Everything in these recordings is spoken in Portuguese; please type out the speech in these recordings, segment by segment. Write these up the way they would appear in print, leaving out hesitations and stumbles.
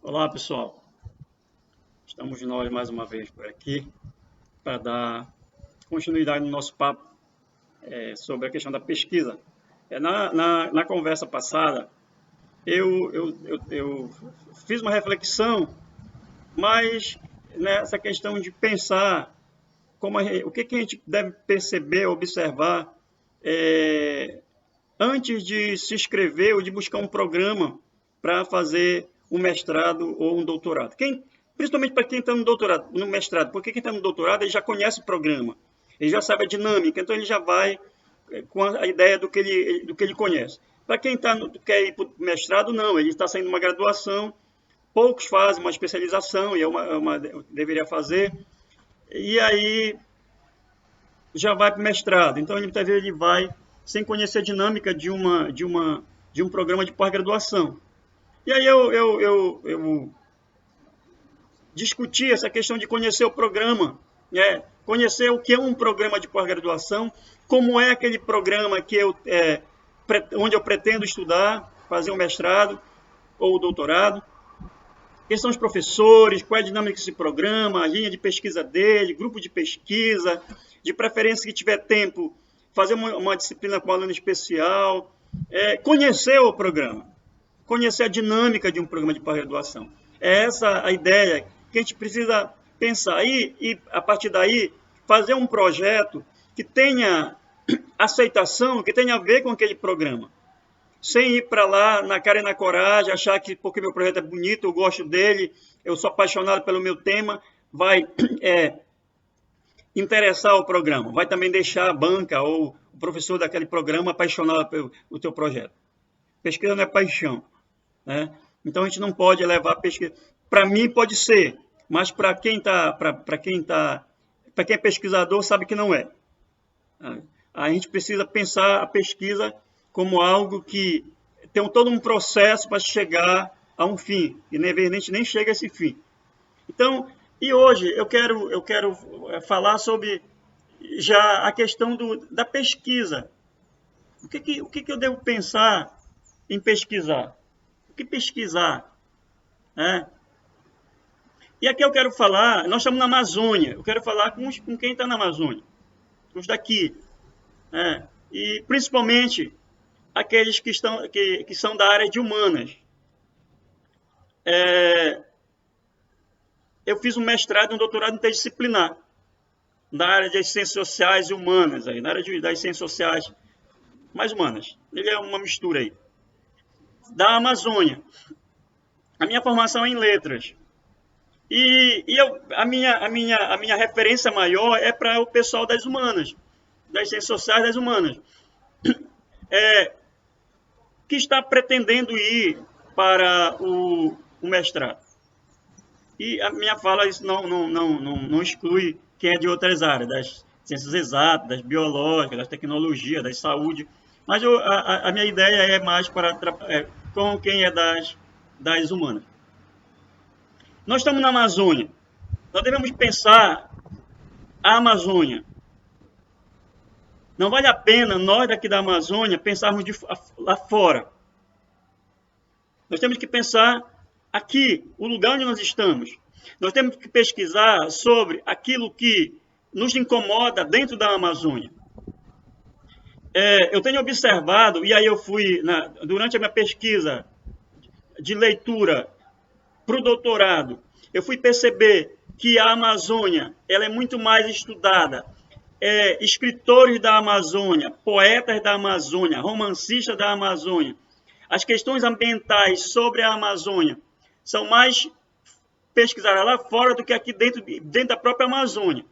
Olá, pessoal. Estamos nós mais uma vez por aqui para dar continuidade no nosso papo sobre a questão da pesquisa. Na conversa passada, eu fiz uma reflexão, mas nessa questão de pensar o que a gente deve perceber, observar antes de se inscrever ou de buscar um programa para fazer um mestrado ou um doutorado. Principalmente para quem está no mestrado, porque quem está no doutorado ele já conhece o programa, ele já sabe a dinâmica, então ele já vai com a ideia do que ele conhece. Para quem quer ir para o mestrado, não, ele está saindo de uma graduação, poucos fazem uma especialização, e deveria fazer, e aí já vai para o mestrado. Então, muitas vezes ele vai sem conhecer a dinâmica de um programa de pós-graduação. E aí eu discutir essa questão de conhecer o programa, conhecer o que é um programa de pós-graduação, como é aquele programa onde eu pretendo estudar, fazer um mestrado ou doutorado, quem são os professores, qual é a dinâmica desse programa, a linha de pesquisa dele, grupo de pesquisa, de preferência que tiver tempo, fazer uma disciplina com aluno especial, conhecer o programa, conhecer a dinâmica de um programa de pós-graduação. É essa a ideia que a gente precisa pensar. E, a partir daí, fazer um projeto que tenha aceitação, que tenha a ver com aquele programa. Sem ir para lá, na cara e na coragem, achar que porque meu projeto é bonito, eu gosto dele, eu sou apaixonado pelo meu tema, vai interessar o programa. Vai também deixar a banca ou o professor daquele programa apaixonado pelo teu projeto. Pesquisa não é paixão, né? Então, a gente não pode levar a pesquisa. Para mim, pode ser, mas para quem é pesquisador, sabe que não é. A gente precisa pensar a pesquisa como algo que tem todo um processo para chegar a um fim, e nem chega a esse fim. Então, e hoje eu quero falar sobre já a questão da pesquisa. O que eu devo pensar em pesquisar? O que pesquisar? E aqui eu quero falar, nós estamos na Amazônia, eu quero falar com quem está na Amazônia, os daqui, e principalmente aqueles que são da área de humanas. Eu fiz um mestrado e um doutorado interdisciplinar, na área das ciências sociais e humanas, na área das ciências sociais mais humanas. Ele é uma mistura aí. Da Amazônia. A minha formação é em letras. E a minha referência maior é para o pessoal das humanas, das ciências sociais das humanas, que está pretendendo ir para o mestrado. E a minha fala isso não exclui quem é de outras áreas, das ciências exatas, das biológicas, das tecnologias, da saúde, mas a minha ideia é mais com quem é das humanas. Nós estamos na Amazônia. Nós devemos pensar a Amazônia. Não vale a pena nós daqui da Amazônia pensarmos lá fora. Nós temos que pensar aqui, o lugar onde nós estamos. Nós temos que pesquisar sobre aquilo que nos incomoda dentro da Amazônia. Eu tenho observado, e aí eu fui, durante a minha pesquisa de leitura para o doutorado, eu fui perceber que a Amazônia ela é muito mais estudada. Escritores da Amazônia, poetas da Amazônia, romancistas da Amazônia. As questões ambientais sobre a Amazônia são mais pesquisadas lá fora do que aqui dentro da própria Amazônia.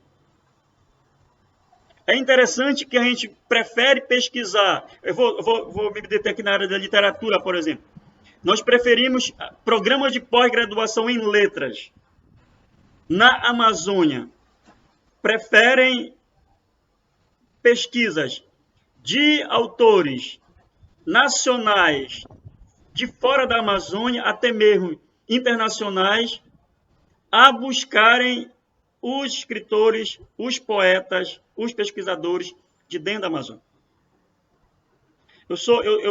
É interessante que a gente prefere pesquisar. Eu vou me deter aqui na área da literatura, por exemplo. Nós preferimos programas de pós-graduação em letras na Amazônia. Preferem pesquisas de autores nacionais de fora da Amazônia, até mesmo internacionais, a buscarem os escritores, os poetas, os pesquisadores de dentro da Amazônia. Eu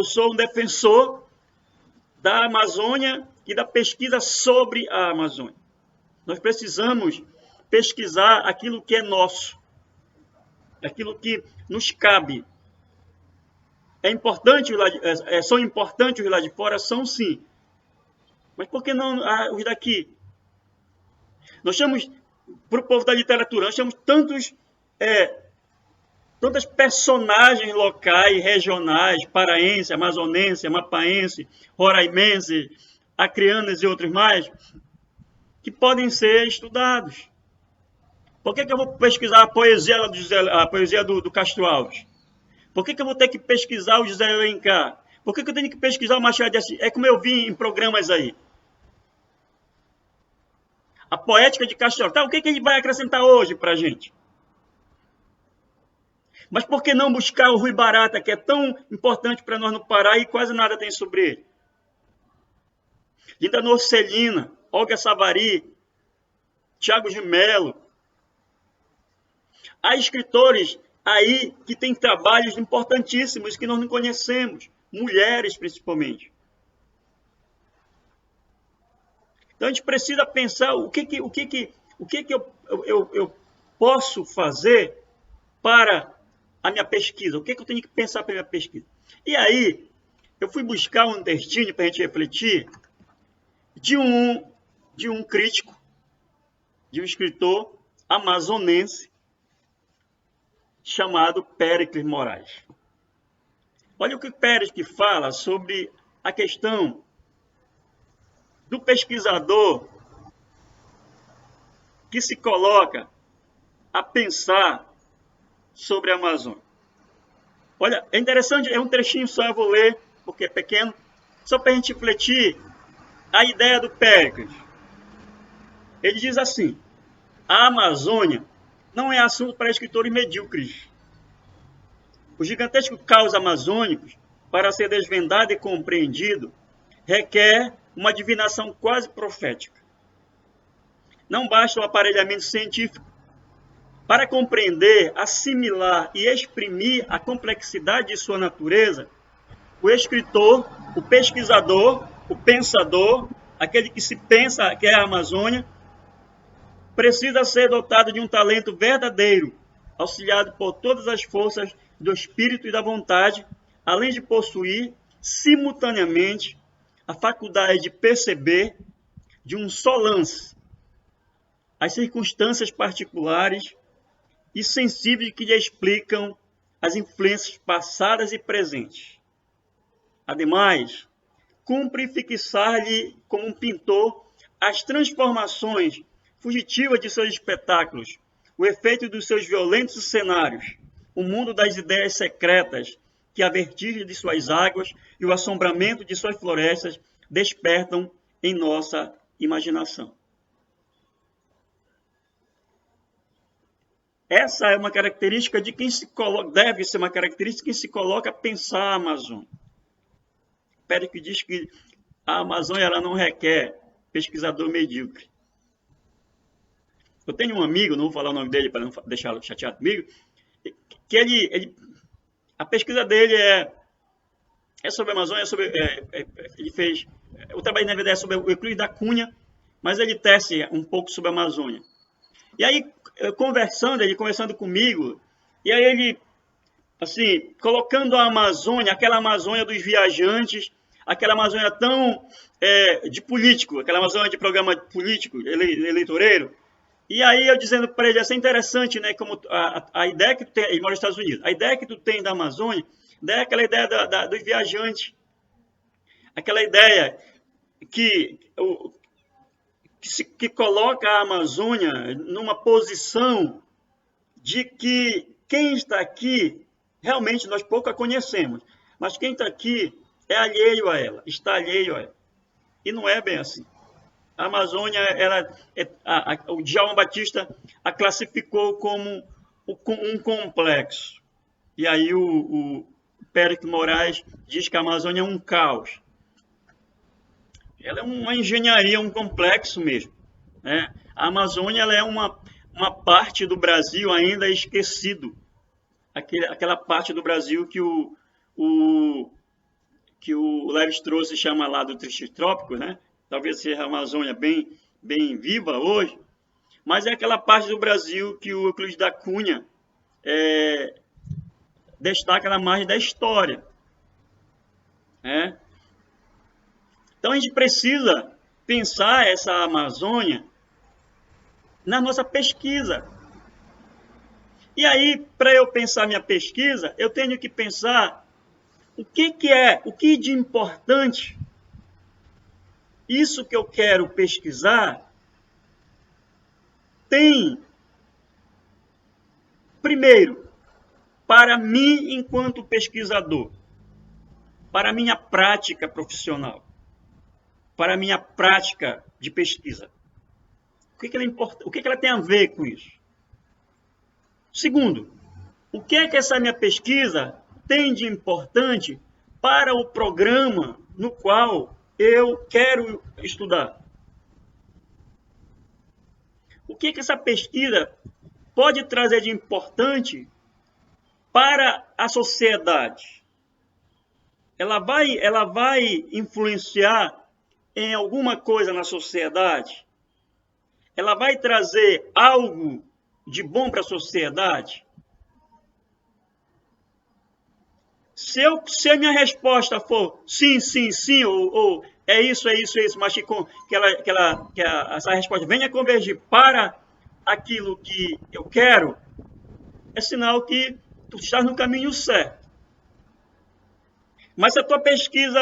sou um defensor da Amazônia e da pesquisa sobre a Amazônia. Nós precisamos pesquisar aquilo que é nosso, aquilo que nos cabe. São importantes os lá de fora? São sim. Mas por que não os daqui? Nós temos, para o povo da literatura, nós temos tantas personagens locais, regionais, paraense, amazonense, amapaense, roraimense, acreanas e outros mais, que podem ser estudados. Por que eu vou pesquisar a poesia do Castro Alves? Por que eu vou ter que pesquisar o José Alencar? Por que eu tenho que pesquisar o Machado de Assis? É como eu vi em programas aí. A poética de Castro Alves. Tá, o que ele vai acrescentar hoje para a gente? Mas por que não buscar o Rui Barata, que é tão importante para nós no Pará e quase nada tem sobre ele? Linda Norcelina, Olga Savari, Tiago de Mello. Há escritores aí que têm trabalhos importantíssimos que nós não conhecemos, mulheres principalmente. Então a gente precisa pensar o que eu posso fazer para a minha pesquisa, o que eu tenho que pensar para a minha pesquisa. E aí eu fui buscar um textinho para a gente refletir de um crítico, de um escritor amazonense, chamado Péricles Moraes. Olha o que Péricles fala sobre a questão do pesquisador que se coloca a pensar sobre a Amazônia. Olha, é interessante, é um trechinho só, eu vou ler, porque é pequeno, só para a gente refletir a ideia do Péricles. Ele diz assim: a Amazônia não é assunto para escritores medíocres. O gigantesco caos amazônico, para ser desvendado e compreendido, requer uma divinação quase profética. Não basta o aparelhamento científico. Para compreender, assimilar e exprimir a complexidade de sua natureza, o escritor, o pesquisador, o pensador, aquele que se pensa que é a Amazônia, precisa ser dotado de um talento verdadeiro, auxiliado por todas as forças do espírito e da vontade, além de possuir, simultaneamente, a faculdade de perceber, de um só lance, as circunstâncias particulares e sensíveis que lhe explicam as influências passadas e presentes. Ademais, cumpre fixar-lhe, como um pintor, as transformações fugitivas de seus espetáculos, o efeito dos seus violentos cenários, o mundo das ideias secretas que a vertigem de suas águas e o assombramento de suas florestas despertam em nossa imaginação. Essa é uma característica de quem se coloca, deve ser uma característica de quem se coloca a pensar a Amazônia. Péricles diz que a Amazônia ela não requer pesquisador medíocre. Eu tenho um amigo, não vou falar o nome dele para não deixá-lo chateado comigo, que a pesquisa dele é sobre a Amazônia, ele fez, o trabalho na verdade é sobre o Euclides da Cunha, mas ele tece um pouco sobre a Amazônia. E aí, ele conversando comigo, e aí ele, assim, colocando a Amazônia, aquela Amazônia dos viajantes, aquela Amazônia tão de político, aquela Amazônia de programa político, eleitoreiro. E aí eu dizendo para ele, assim, interessante, né, como a ideia que tu tem, ele mora nos Estados Unidos, a ideia que tu tem da Amazônia, é aquela ideia dos viajantes, aquela ideia que coloca a Amazônia numa posição de que quem está aqui, realmente nós pouco a conhecemos, mas quem está aqui é alheio a ela, está alheio a ela. E não é bem assim. A Amazônia, o Djalma Batista a classificou como um complexo. E aí o Péricles Moraes diz que a Amazônia é um caos. Ela é uma engenharia, um complexo mesmo, né? A Amazônia ela é uma parte do Brasil ainda esquecido. Aquela parte do Brasil que o Lévi-Strauss chama lá do Tristes Trópicos, né? talvez seja a Amazônia bem viva hoje, mas é aquela parte do Brasil que o Euclides da Cunha destaca na margem da história. Né? Então a gente precisa pensar essa Amazônia na nossa pesquisa. E aí, para eu pensar minha pesquisa, eu tenho que pensar o que de importante isso que eu quero pesquisar tem, primeiro, para mim enquanto pesquisador, para a minha prática profissional, para a minha prática de pesquisa. O que ela tem a ver com isso? Segundo, o que essa minha pesquisa tem de importante para o programa no qual eu quero estudar? O que essa pesquisa pode trazer de importante para a sociedade? Ela vai influenciar em alguma coisa na sociedade? Ela vai trazer algo de bom para a sociedade? Se a minha resposta for sim, ou é isso, mas que essa resposta venha convergir para aquilo que eu quero, é sinal que tu estás no caminho certo. Mas se a tua pesquisa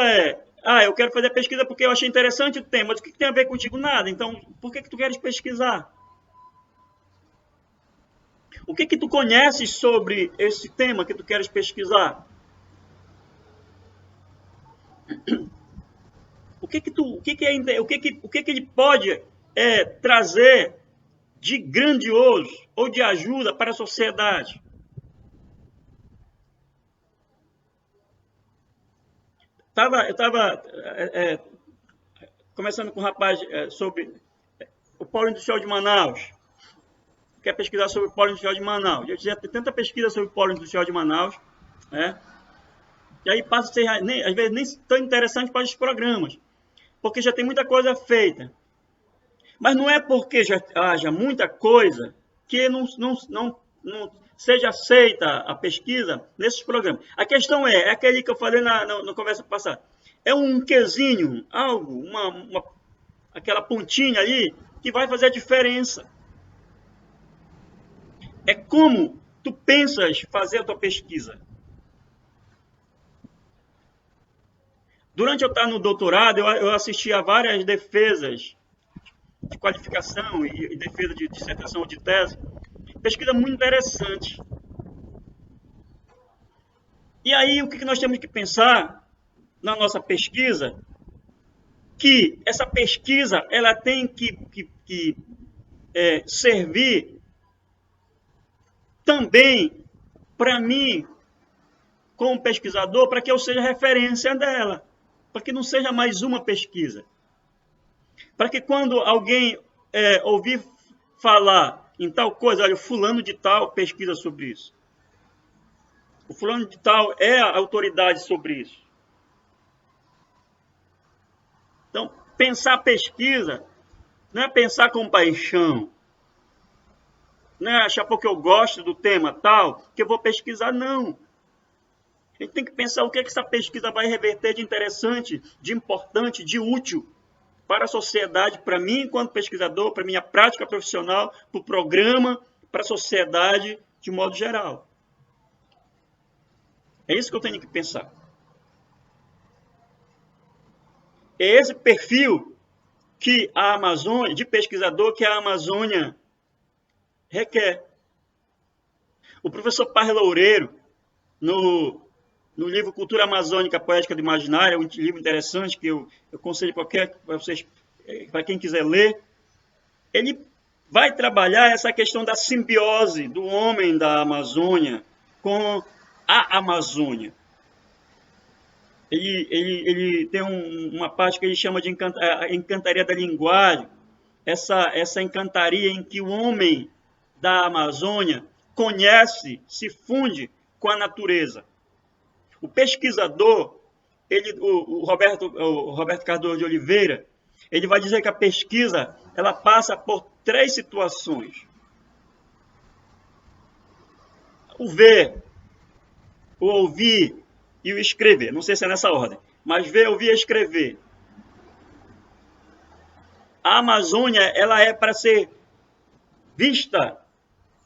eu quero fazer a pesquisa porque eu achei interessante o tema, mas o que tem a ver contigo? Nada. Então, por que tu queres pesquisar? O que tu conheces sobre esse tema que tu queres pesquisar? O que ele pode trazer de grandioso ou de ajuda para a sociedade? Eu estava conversando com um rapaz sobre o Polo Industrial de Manaus. Quer pesquisar sobre o Polo Industrial de Manaus. Eu já tem tanta pesquisa sobre o Polo Industrial de Manaus, né? E aí passa a ser, às vezes, nem tão interessante para os programas, porque já tem muita coisa feita. Mas não é porque já haja muita coisa que não seja aceita a pesquisa nesses programas. A questão é aquele que eu falei na conversa passada. É um quezinho, algo, aquela pontinha ali que vai fazer a diferença. É como tu pensas fazer a tua pesquisa. Durante eu estar no doutorado, eu assisti a várias defesas de qualificação e defesa de dissertação ou de tese. Pesquisa muito interessante. E aí, o que nós temos que pensar na nossa pesquisa? Que essa pesquisa ela tem que servir também para mim, como pesquisador, para que eu seja referência dela. Para que não seja mais uma pesquisa. Para que quando alguém ouvir falar em tal coisa, olha, o fulano de tal pesquisa sobre isso. O fulano de tal é a autoridade sobre isso. Então, pensar pesquisa não é pensar com paixão. Não é achar porque eu gosto do tema tal, que eu vou pesquisar, não. A gente tem que pensar o que essa pesquisa vai reverter de interessante, de importante, de útil para a sociedade, para mim enquanto pesquisador, para a minha prática profissional, para o programa, para a sociedade de modo geral. É isso que eu tenho que pensar. É esse perfil que a Amazônia, de pesquisador, que a Amazônia requer. O professor Parra Loureiro, no livro Cultura Amazônica Poética do Imaginário, é um livro interessante que eu aconselho para quem quiser ler, ele vai trabalhar essa questão da simbiose do homem da Amazônia com a Amazônia. Ele tem uma parte que ele chama de encantaria da linguagem, essa encantaria em que o homem da Amazônia conhece, se funde com a natureza. O pesquisador, o Roberto Cardoso de Oliveira, Ele vai dizer que a pesquisa, ela passa por 3 situações. O ver, o ouvir e o escrever. Não sei se é nessa ordem, mas ver, ouvir e escrever. A Amazônia, ela é para ser vista,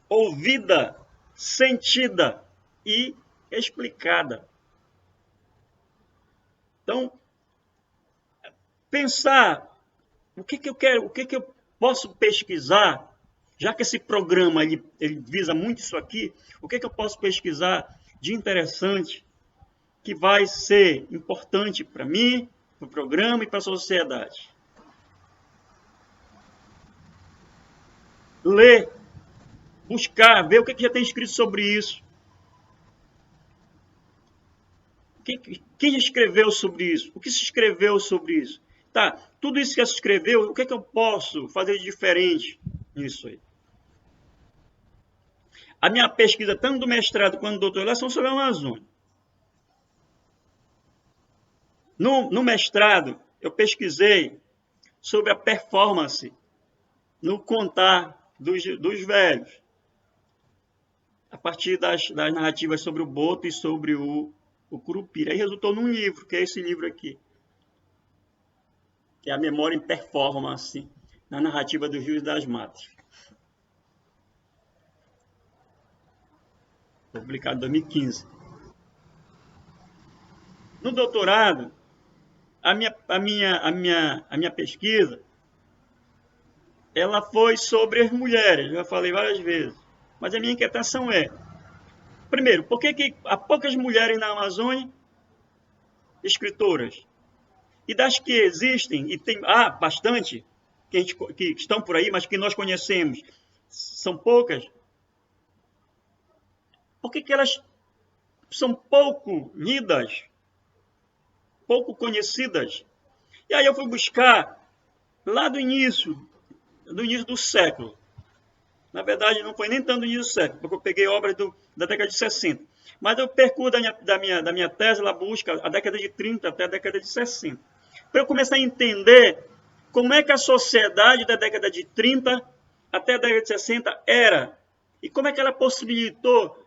ouvida, sentida e explicada. Então, pensar o que eu quero, o que eu posso pesquisar, já que esse programa ele visa muito isso aqui, o que eu posso pesquisar de interessante que vai ser importante para mim, para o programa e para a sociedade. Ler, buscar, ver o que já tem escrito sobre isso. Quem escreveu sobre isso? O que se escreveu sobre isso? Tá, tudo isso que se escreveu, o que eu posso fazer de diferente nisso aí? A minha pesquisa, tanto do mestrado quanto do doutorado, são sobre a Amazônia. No mestrado, eu pesquisei sobre a performance no contar dos velhos, a partir das narrativas sobre o boto e sobre o curupira. Aí resultou num livro, que é esse livro aqui, que é a Memória em Performance, na narrativa dos rios e das matas. Publicado em 2015. No doutorado, a minha pesquisa, ela foi sobre as mulheres, já falei várias vezes. Mas a minha inquietação é, primeiro, por que há poucas mulheres na Amazônia escritoras? E das que existem, e tem bastante, que estão por aí, mas que nós conhecemos, são poucas, por que elas são pouco lidas, pouco conhecidas? E aí eu fui buscar lá do início do século. Na verdade, não foi nem tanto no início do século, porque eu peguei obras da década de 60. Mas eu percorro da minha tese, ela busca a década de 30 até a década de 60. Para eu começar a entender como é que a sociedade da década de 30 até a década de 60 era. E como é que ela possibilitou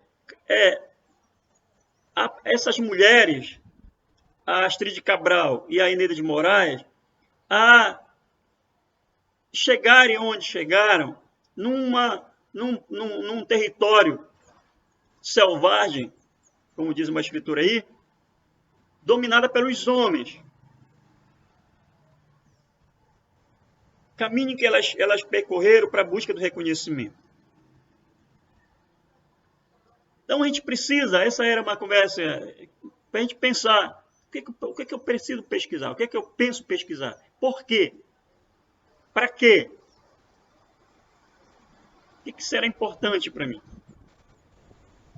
essas mulheres, a Astrid Cabral e a Eneida de Moraes, a chegarem onde chegaram, num território selvagem, como diz uma escritura aí, dominada pelos homens. Caminho que elas percorreram para a busca do reconhecimento. Então a gente precisa, essa era uma conversa para a gente pensar, o que eu preciso pesquisar? O que eu penso pesquisar? Por quê? Para quê? O que será importante para mim?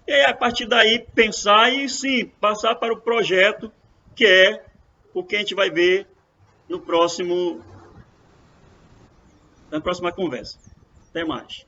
E aí, a partir daí, pensar e, sim, passar para o projeto, que é o que a gente vai ver na próxima conversa. Até mais.